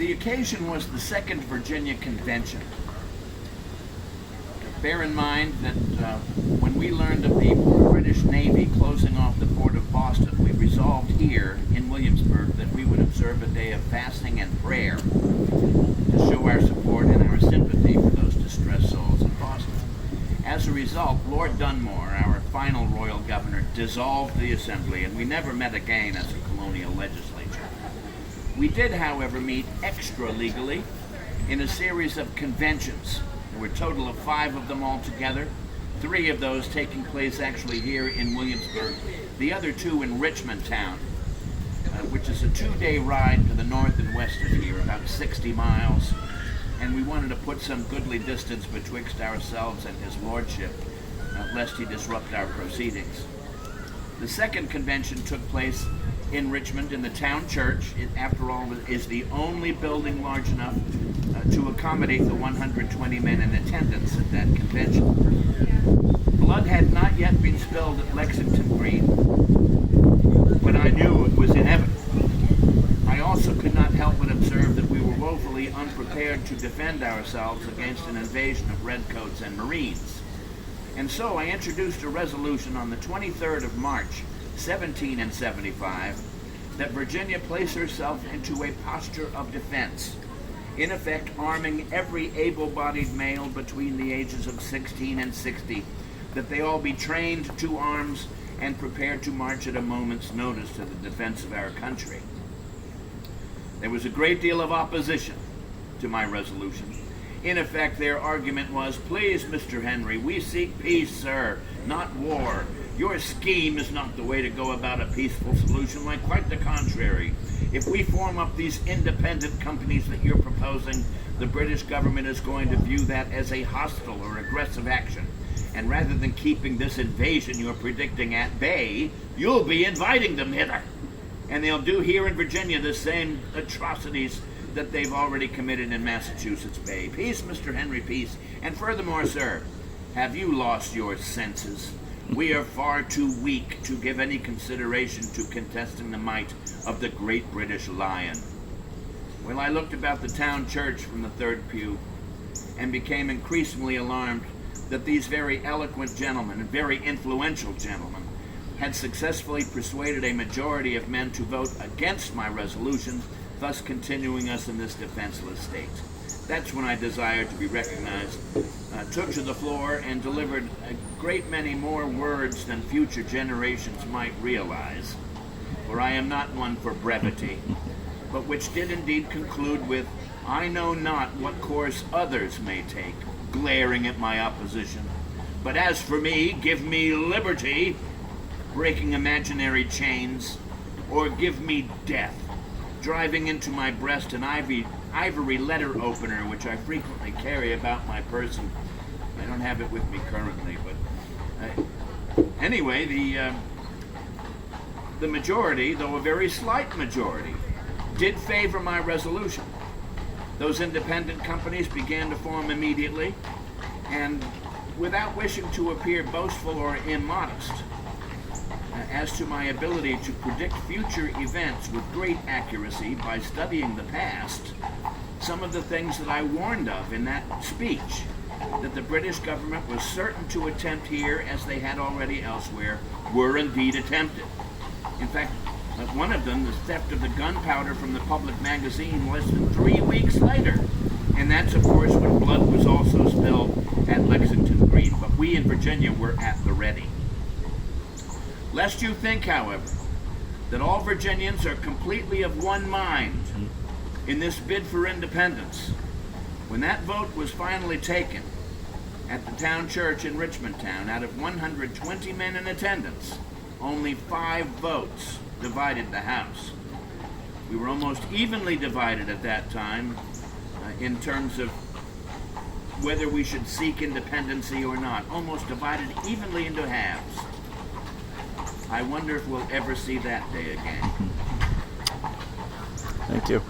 The occasion was the Second Virginia Convention. Bear in mind that when we learned of the British Navy closing off the port of Boston, we resolved here in Williamsburg that we would observe a day of fasting and prayer to show our support and our sympathy for those distressed souls in Boston. As a result, Lord Dunmore, our final royal governor, dissolved the assembly, and we never met again as a colonial legislature. We did, however, meet extra-legally in a series of conventions. There were a total of 5 of them altogether, 3 of those taking place actually here in Williamsburg, the other 2 in Richmond Town, which is a 2-day ride to the north and west of here, about 60 miles, and we wanted to put some goodly distance betwixt ourselves and his lordship, lest he disrupt our proceedings. The second convention took place in Richmond in the town church. It, after all, is the only building large enough to accommodate the 120 men in attendance at that convention. Blood had not yet been spilled at Lexington Green, but I knew it was inevitable. I also could not help but observe that we were woefully unprepared to defend ourselves against an invasion of redcoats and Marines. And so I introduced a resolution on the 23rd of March, 1775, that Virginia place herself into a posture of defense, in effect arming every able-bodied male between the ages of 16 and 60, that they all be trained to arms and prepared to march at a moment's notice to the defense of our country. There was a great deal of opposition to my resolution. In effect, their argument was, "Please, Mr. Henry, we seek peace, sir, not war. Your scheme is not the way to go about a peaceful solution, like quite the contrary. If we form up these independent companies that you're proposing, the British government is going to view that as a hostile or aggressive action. And rather than keeping this invasion you're predicting at bay, you'll be inviting them hither. And they'll do here in Virginia the same atrocities that they've already committed in Massachusetts Bay. Peace, Mr. Henry, peace. And furthermore, sir, have you lost your senses? We are far too weak to give any consideration to contesting the might of the great British Lion." Well, I looked about the town church from the third pew and became increasingly alarmed that these very eloquent gentlemen and very influential gentlemen had successfully persuaded a majority of men to vote against my resolution, thus continuing us in this defenseless state. That's when I desired to be recognized, took to the floor and delivered a great many more words than future generations might realize, for I am not one for brevity, but which did indeed conclude with, "I know not what course others may take, glaring at my opposition, but as for me, give me liberty, breaking imaginary chains, or give me death, driving into my breast an ivory letter opener, which I frequently carry about my person." I don't have it with me currently, but anyway, the majority, though a very slight majority, did favor my resolution. Those independent companies began to form immediately, and without wishing to appear boastful or immodest, as to my ability to predict future events with great accuracy by studying the past, some of the things that I warned of in that speech, that the British government was certain to attempt here as they had already elsewhere, were indeed attempted. In fact, one of them, the theft of the gunpowder from the public magazine, less than 3 weeks later. And that's, of course, when blood was also spilled at Lexington Green. But we in Virginia were at the ready. Lest you think, however, that all Virginians are completely of one mind in this bid for independence, when that vote was finally taken at the town church in Richmond Town, out of 120 men in attendance, only 5 votes divided the House. We were almost evenly divided at that time in terms of whether we should seek independency or not, almost divided evenly into halves. I wonder if we'll ever see that day again. Thank you.